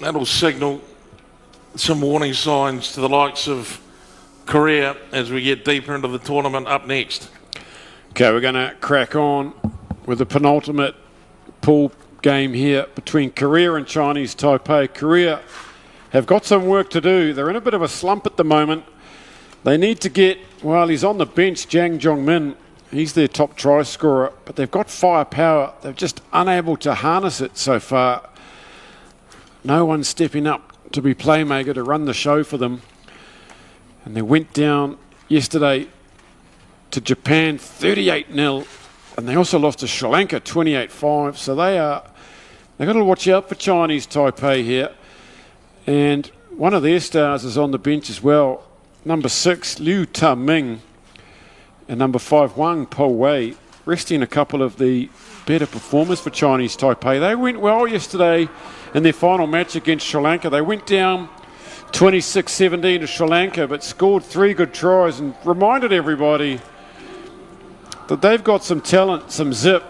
that'll signal some warning signs to the likes of Korea as we get deeper into the tournament up next. Okay, we're going to crack on with the penultimate pool game here between Korea and Chinese Taipei. Korea have got some work to do. They're in a bit of a slump at the moment. They need to get, well, he's on the bench, Jang Jong-min. He's their top try scorer, but they've got firepower. They're just unable to harness it so far. No one's stepping up to be playmaker to run the show for them. And they went down yesterday to Japan 38-0, and they also lost to Sri Lanka 28-5. So they've got to watch out for Chinese Taipei here. And one of their stars is on the bench as well. Number 6, Liu Ta-ming, and number 5, Wang Po-wei, resting a couple of the better performers for Chinese Taipei. They went well yesterday in their final match against Sri Lanka. They went down 26-17 to Sri Lanka, but scored 3 good tries and reminded everybody that they've got some talent, some zip,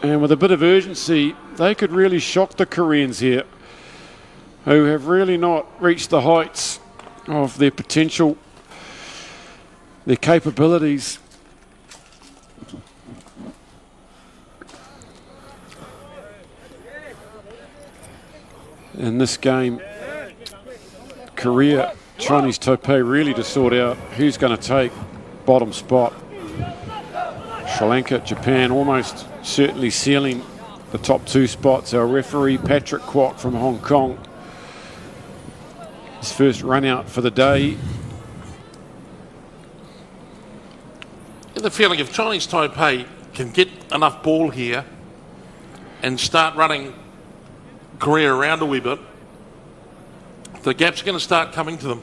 and with a bit of urgency, they could really shock the Koreans here, who have really not reached the heights of their potential, their capabilities. In this game, Korea, Chinese Taipei really to sort out who's going to take bottom spot. Sri Lanka, Japan almost certainly sealing the top 2 spots. Our referee, Patrick Kwok from Hong Kong, his first run out for the day. The feeling if Chinese Taipei can get enough ball here and start running Korea around a wee bit, the gap's going to start coming to them.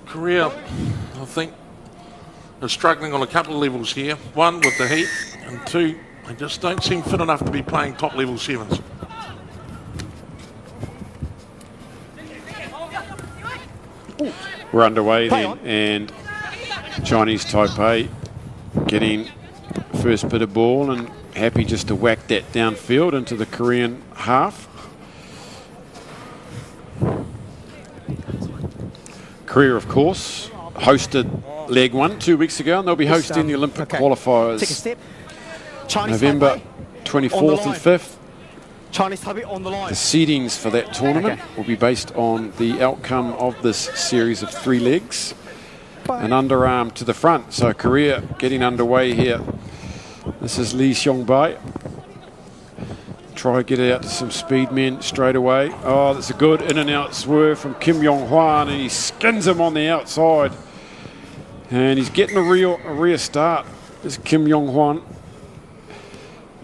Korea, I think, are struggling on a couple of levels here. 1, with the heat, and 2, they just don't seem fit enough to be playing top level sevens. We're underway then, and Chinese Taipei getting first bit of ball and happy just to whack that downfield into the Korean half. Korea, of course, hosted leg 1 2 weeks ago, and they'll be hosting the Olympic qualifiers November 24th and 5th. The seedings for that tournament will be based on the outcome of this series of 3 legs. An underarm to the front, so Korea getting underway here. This is Lee Seong-bae. Try to get it out to some speed men straight away. Oh, that's a good in and out swerve from Kim Yong-hwan, and he skins him on the outside. And he's getting a rear start. There's Kim Yong-hwan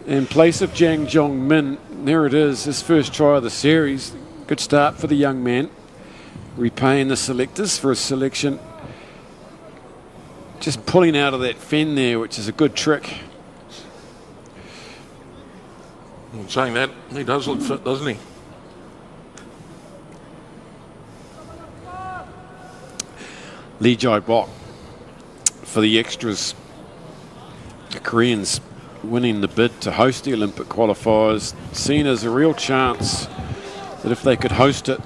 in place of Jang Jong-min. There it is, his first try of the series. Good start for the young man. Repaying the selectors for his selection. Just pulling out of that fen there, which is a good trick. I'm saying that, he does look fit, doesn't he? Lee Jae-bok for the extras. The Koreans winning the bid to host the Olympic qualifiers, seen as a real chance that if they could host it,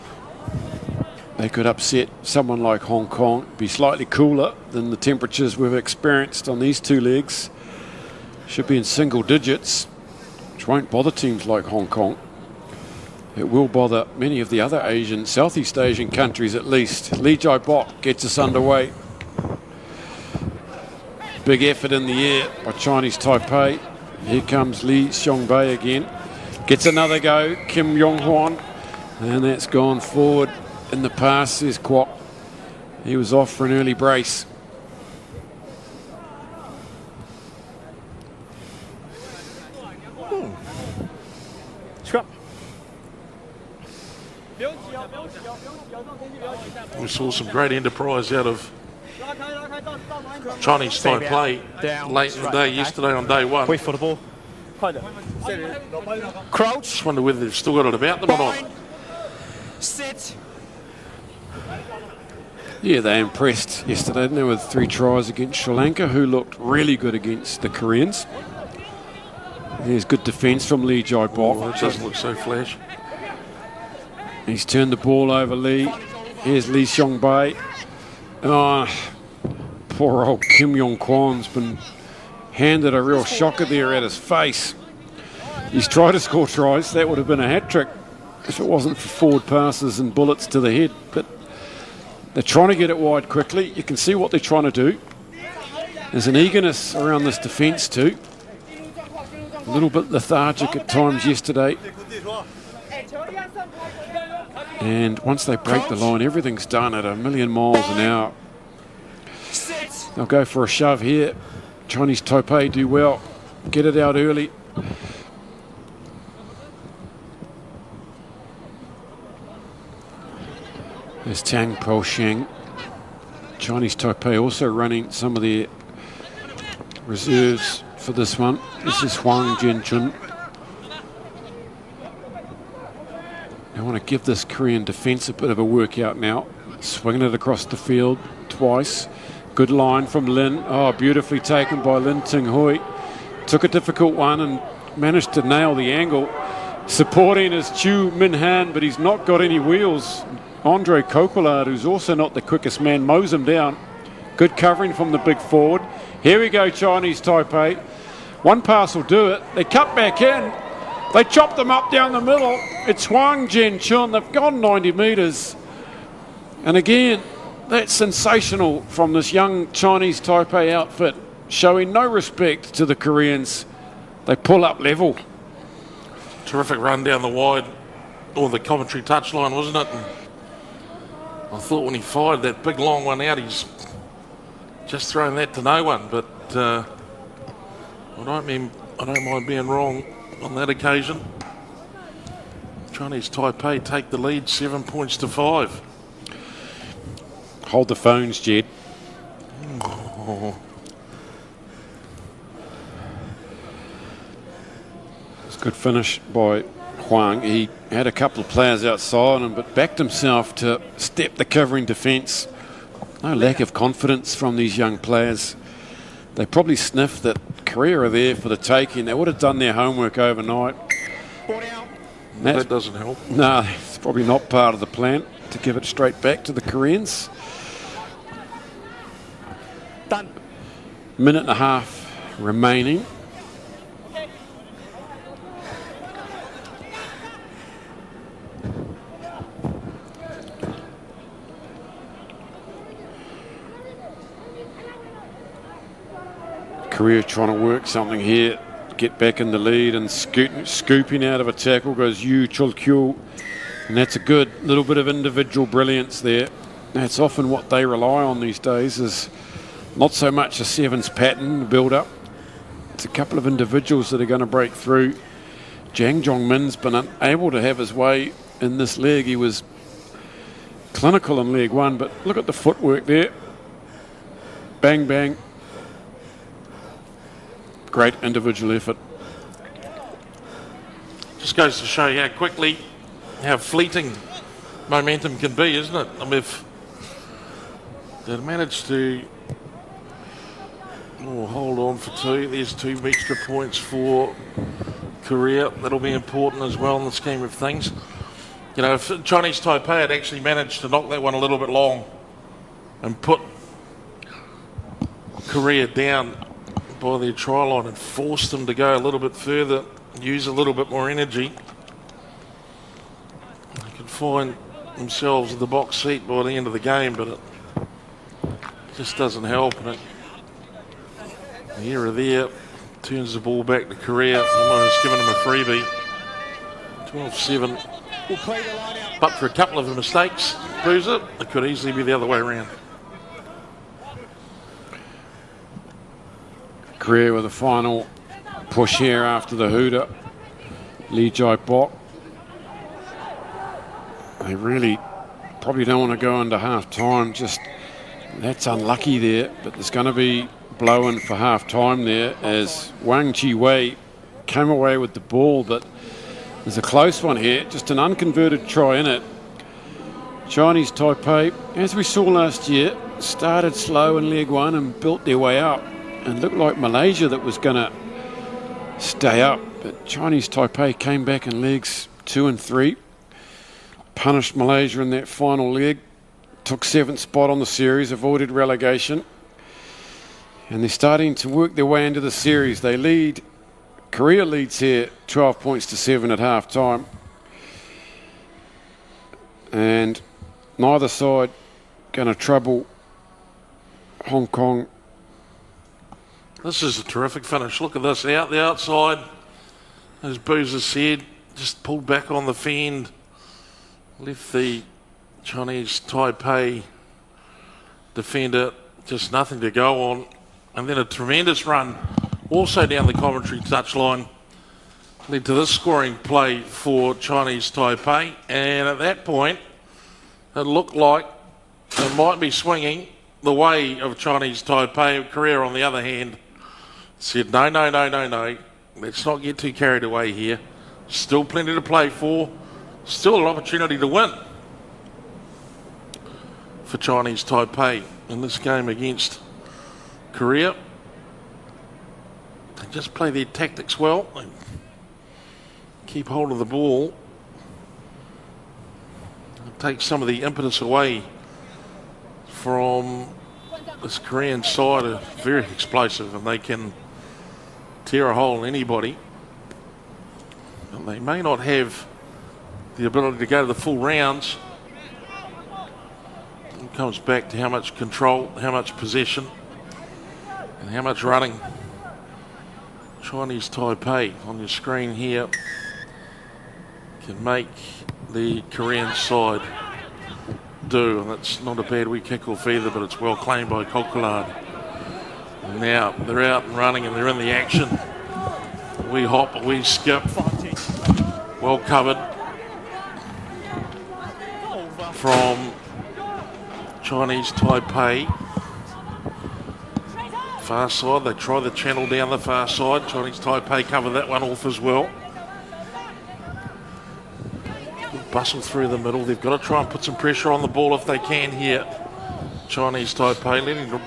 they could upset someone like Hong Kong, be slightly cooler than the temperatures we've experienced on these 2 legs. Should be in single digits, which won't bother teams like Hong Kong. It will bother many of the other Asian, Southeast Asian countries at least. Lee Jae-bok gets us underway. Big effort in the air by Chinese Taipei. Here comes Lee Seong-bae again. Gets another go, Kim Yong-hwan. And that's gone forward in the pass, says Kwok. He was off for an early brace. We saw some great enterprise out of Chinese Taipei late in the day, yesterday on day 1. Wait for the ball. Crouch. Just wonder whether they've still got it about them or not. Sit. Yeah, they impressed yesterday, didn't they, with 3 tries against Sri Lanka, who looked really good against the Koreans. There's good defence from Lee Jai Bok. Oh, it doesn't look so flash. He's turned the ball over Lee. Here's Lee Seong Bae. Oh, poor old Kim Yong Kwan's been handed a real shocker there at his face. He's tried to score tries. That would have been a hat-trick if it wasn't for forward passes and bullets to the head. But they're trying to get it wide quickly. You can see what they're trying to do. There's an eagerness around this defence too. A little bit lethargic at times yesterday. And once they break the line, everything's done at 1,000,000 miles an hour. They'll go for a shove here. Chinese Taipei do well. Get it out early. There's Tang Po Sheng. Chinese Taipei also running some of their reserves for this one. This is Huang Jianchun. They want to give this Korean defence a bit of a workout now. Swinging it across the field twice. Good line from Lin. Oh, beautifully taken by Lin Ting Hui. Took a difficult one and managed to nail the angle. Supporting is Chu Min Han, but he's not got any wheels. Andre Coquelard, who's also not the quickest man, mows him down. Good covering from the big forward. Here we go, Chinese Taipei. One pass will do it. They cut back in. They chop them up down the middle. It's Huang Jianchun. They've gone 90 metres. And again, that's sensational from this young Chinese Taipei outfit, showing no respect to the Koreans. They pull up level. Terrific run down the wide, or the commentary touchline, wasn't it? And I thought when he fired that big long one out, he's just thrown that to no one. But I don't mind being wrong on that occasion. Chinese Taipei take the lead 7 points to 5. Hold the phones, Jed. Oh. It's a good finish by Huang. He had a couple of players outside him, but backed himself to step the covering defence. No lack of confidence from these young players. They probably sniffed that Korea are there for the taking. They would have done their homework overnight. That doesn't help. No, it's probably not part of the plan to give it straight back to the Koreans. Done. Minute and a half remaining. Korea trying to work something here, get back in the lead, and scooping out of a tackle goes Yu Chul-kyu. And that's a good little bit of individual brilliance there. That's often what they rely on these days, is not so much a sevens pattern build up. It's a couple of individuals that are going to break through. Jang Jong-min's been unable to have his way in this leg. He was clinical in leg one, but look at the footwork there. Bang, bang. Great individual effort. Just goes to show how quickly, how fleeting momentum can be, isn't it? I mean, if they managed to hold on for two, there's 2 extra points for Korea. That'll be important as well in the scheme of things. You know, if Chinese Taipei had actually managed to knock that one a little bit long and put Korea down by their try line and forced them to go a little bit further, use a little bit more energy, they could find themselves in the box seat by the end of the game, but it just doesn't help. And here or there, turns the ball back to Korea, almost giving them a freebie. 12-7. We'll play the line out. But for a couple of mistakes, Boozer, it could easily be the other way around. Korea with a final push here after the hooter. Lee Jai Bok. They really probably don't want to go into half time. Just that's unlucky there, but there's going to be blow-in for half time there as Wang Chi Wei came away with the ball, but there's a close one here. Just an unconverted try in it. Chinese Taipei, as we saw last year, started slow in leg one and built their way up. And looked like Malaysia that was going to stay up. But Chinese Taipei came back in legs 2 and 3. Punished Malaysia in that final leg. Took 7th spot on the series, avoided relegation. And they're starting to work their way into the series. They lead. Korea leads here 12 points to 7 at half time. And neither side going to trouble Hong Kong. This is a terrific finish. Look at this, out the outside. As Boozer said, just pulled back on the fend. Left the Chinese Taipei defender just nothing to go on. And then a tremendous run also down the commentary touchline led to this scoring play for Chinese Taipei. And at that point, it looked like it might be swinging the way of Chinese Taipei. Korea, on the other hand, said, no, no, no, no, no. Let's not get too carried away here. Still plenty to play for. Still an opportunity to win for Chinese Taipei in this game against Korea. They just play their tactics well and keep hold of the ball. Take some of the impetus away from this Korean side. Are very explosive and they can tear a hole in anybody. And they may not have the ability to go to the full rounds. It comes back to how much control, how much possession, and how much running. Chinese Taipei on your screen here can make the Korean side do, and it's not a bad wee kick-off either, but it's well claimed by Coquelin. Now they're out and running and they're in the action. A wee hop, a wee skip, well covered from Chinese Taipei. Far side, they try the channel down the far side. Chinese Taipei cover that one off as well. Bustle through the middle. They've got to try and put some pressure on the ball if they can here. Chinese Taipei letting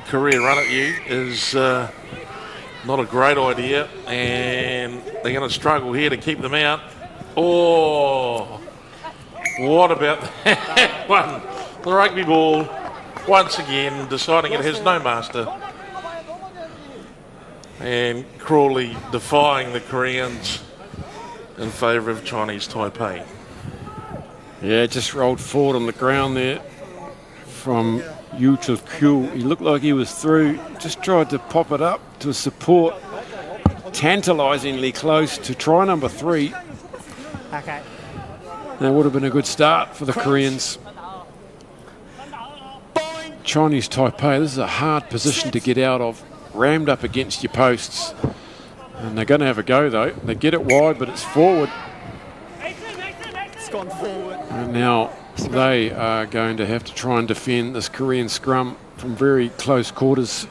Korea run at you is not a great idea, and they're going to struggle here to keep them out. Oh, what about that one? The rugby ball once again deciding it has no master, and Crawley defying the Koreans in favour of Chinese Taipei. Yeah, just rolled forward on the ground there from Yu to Q. He looked like he was through, just tried to pop it up to support, tantalisingly close to try number 3. Okay. That would have been a good start for the Koreans. Chinese Taipei, this is a hard position to get out of, rammed up against your posts. And they're going to have a go though. They get it wide, but it's forward. It's gone forward. And now they are going to have to try and defend this Korean scrum from very close quarters.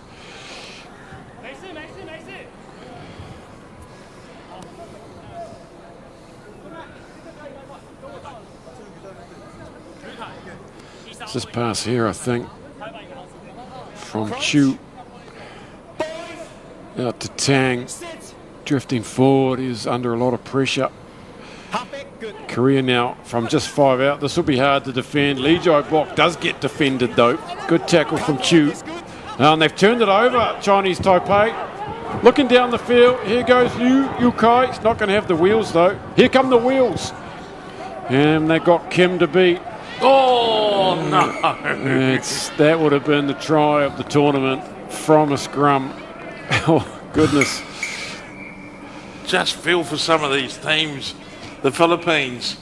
It's this pass here, I think, from Chu out to Tang, drifting forward. He's under a lot of pressure. Korea now from just 5 out. This will be hard to defend. Lee Jai Bok does get defended though. Good tackle from Chu. And they've turned it over, Chinese Taipei. Looking down the field, here goes Yu Kai. He's not going to have the wheels though. Here come the wheels. And they got Kim to beat. Oh no! That would have been the try of the tournament from a scrum. Oh goodness. Just feel for some of these teams. The Philippines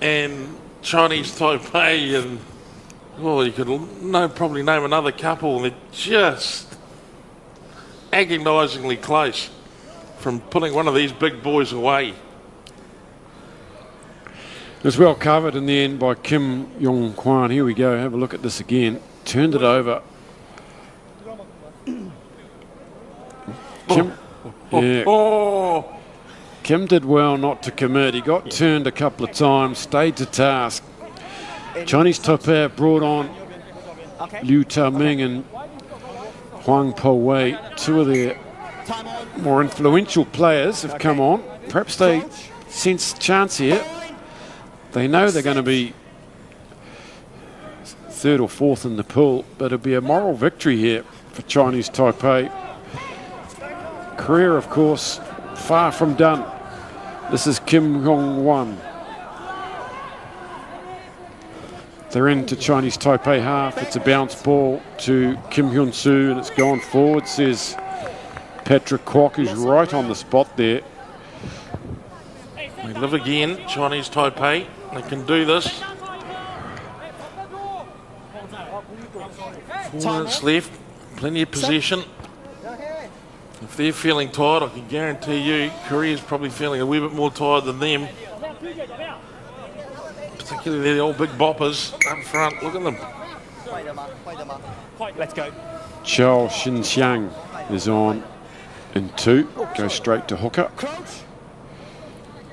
and Chinese Taipei, and well, you could probably name another couple. They're just agonisingly close from pulling one of these big boys away. It was well covered in the end by Kim Yong Kwan. Here we go. Have a look at this again. Turned it over. Kim, yeah. Kim did well not to commit. He got turned a couple of times, stayed to task. Chinese Taipei brought on Liu Tao Ming and Huang Po Wei, 2 of their more influential players have come on. Perhaps they sense chance here. They know they're going to be third or fourth in the pool, but it'll be a moral victory here for Chinese Taipei. Korea, of course, far from done. This is Kim Hong-wan. They're into Chinese Taipei half. It's a bounce ball to Kim Hyun-soo, and it's gone forward, says Patrick Kwok, who's right on the spot there. They live again, Chinese Taipei. They can do this. 4 minutes left, plenty of possession. If they're feeling tired, I can guarantee you Korea's probably feeling a wee bit more tired than them. Particularly the old big boppers up front. Look at them. Let's go. Chao Shin-xiang is on in 2. Goes straight to hooker.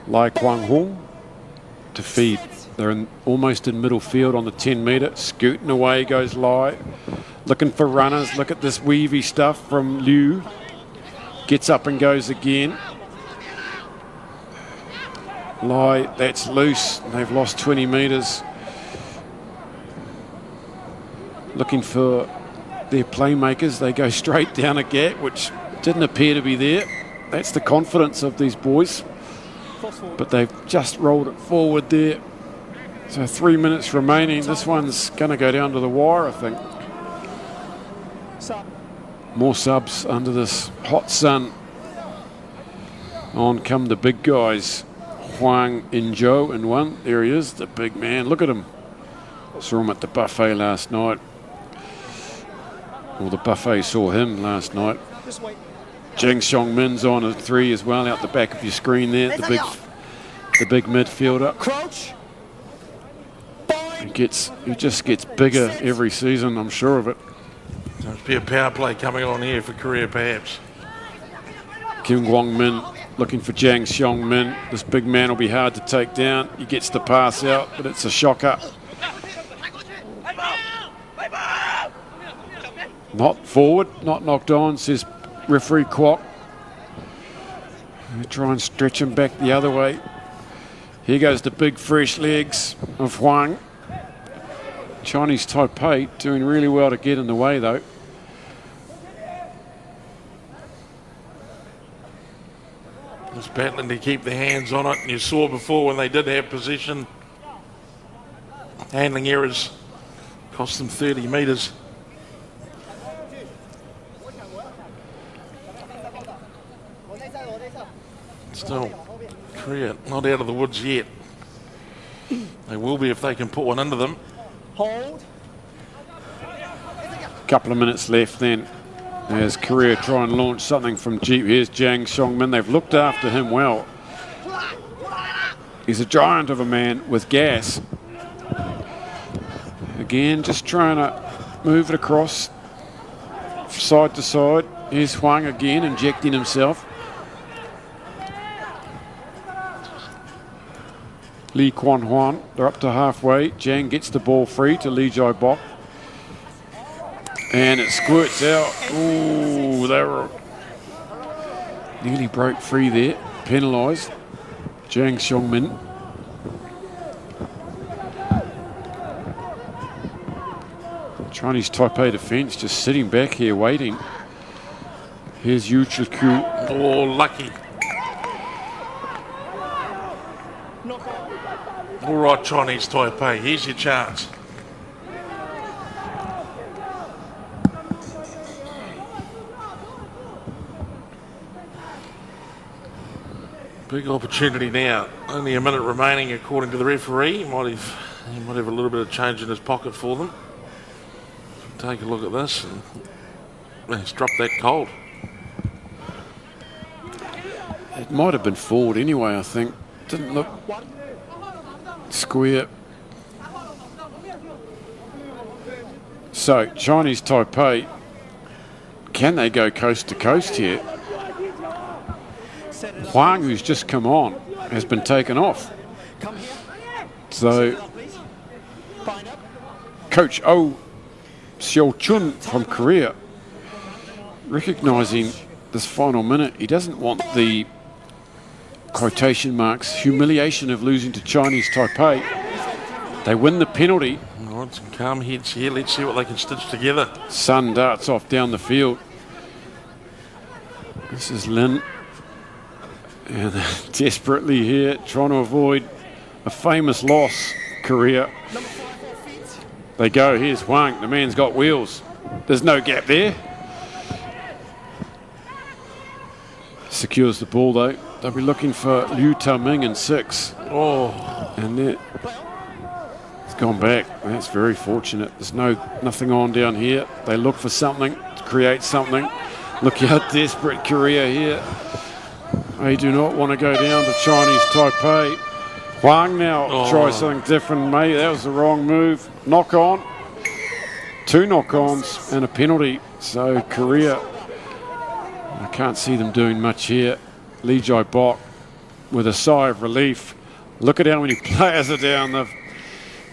Lai Kwang-hong to feed. They're almost in middle field on the 10 metre. Scooting away goes Lai. Looking for runners. Look at this weavy stuff from Liu. Gets up and goes again. Lai, that's loose. They've lost 20 metres. Looking for their playmakers. They go straight down a gap, which didn't appear to be there. That's the confidence of these boys. But they've just rolled it forward there. So 3 minutes remaining. This one's going to go down to the wire, I think. More subs under this hot sun. On come the big guys. Huang In-jo in 1. There he is, the big man. Look at him. Saw him at the buffet last night. Well, the buffet saw him last night. Jang Xiong-min's on at 3 as well, out the back of your screen there. The big midfielder. He just gets bigger every season, I'm sure of it. There'll be a power play coming on here for Korea, perhaps. Kim Kwang-min looking for Jang Xiong-min. This big man will be hard to take down. He gets the pass out, but it's a shocker. Not forward, not knocked on, says referee Kwok. They try and stretch him back the other way. Here goes the big fresh legs of Huang. Chinese Taipei doing really well to get in the way though. Just battling to keep their hands on it. And you saw before when they did have possession, handling errors cost them 30 metres. Still, Korea not out of the woods yet. They will be if they can put one into them. Hold. Couple of minutes left then as Korea try and launch something from deep. Here's Jang Xiong-min. They've looked after him well. He's a giant of a man with gas. Again, just trying to move it across side to side. Here's Huang again, injecting himself. Lee Kwan Huan, they're up to halfway. Jang gets the ball free to Lee Jai-bok. And it squirts out. Ooh, they were nearly broke free there. Penalised. Jang Xiong-min. Chinese Taipei defence just sitting back here waiting. Here's Yu Chi-kyu. Oh, lucky. All right, Chinese Taipei, here's your chance. Big opportunity now. Only a minute remaining according to the referee. He might have a little bit of change in his pocket for them. Take a look at this. And he's dropped that cold. It might have been forward anyway, I think. Didn't look square. So, Chinese Taipei, can they go coast to coast here? Huang, who's just come on, has been taken off. So, Coach Oh Seo-chun from Korea, recognising this final minute. He doesn't want the quotation marks humiliation of losing to Chinese Taipei. They win the penalty. All right, some calm heads here. Let's see what they can stitch together. Sun darts off down the field. This is Lin. And desperately here, trying to avoid a famous loss, Korea. They go, here's Huang. The man's got wheels. There's no gap there. Secures the ball though. They'll be looking for Liu Taming in 6. Oh, And it's gone back. That's very fortunate. There's nothing on down here. They look for something to create something. Look how desperate Korea here. They do not want to go down to Chinese Taipei. Huang now tries something different. Maybe that was the wrong move. Knock on. 2 knock-ons and a penalty. So Korea, I can't see them doing much here. Lee Jai Bok with a sigh of relief. Look at how many players are down. They've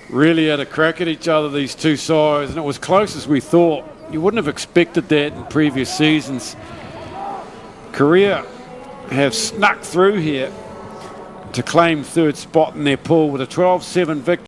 really had a crack at each other, these two sides, and it was close as we thought. You wouldn't have expected that in previous seasons. Korea have snuck through here to claim third spot in their pool with a 12-7 victory.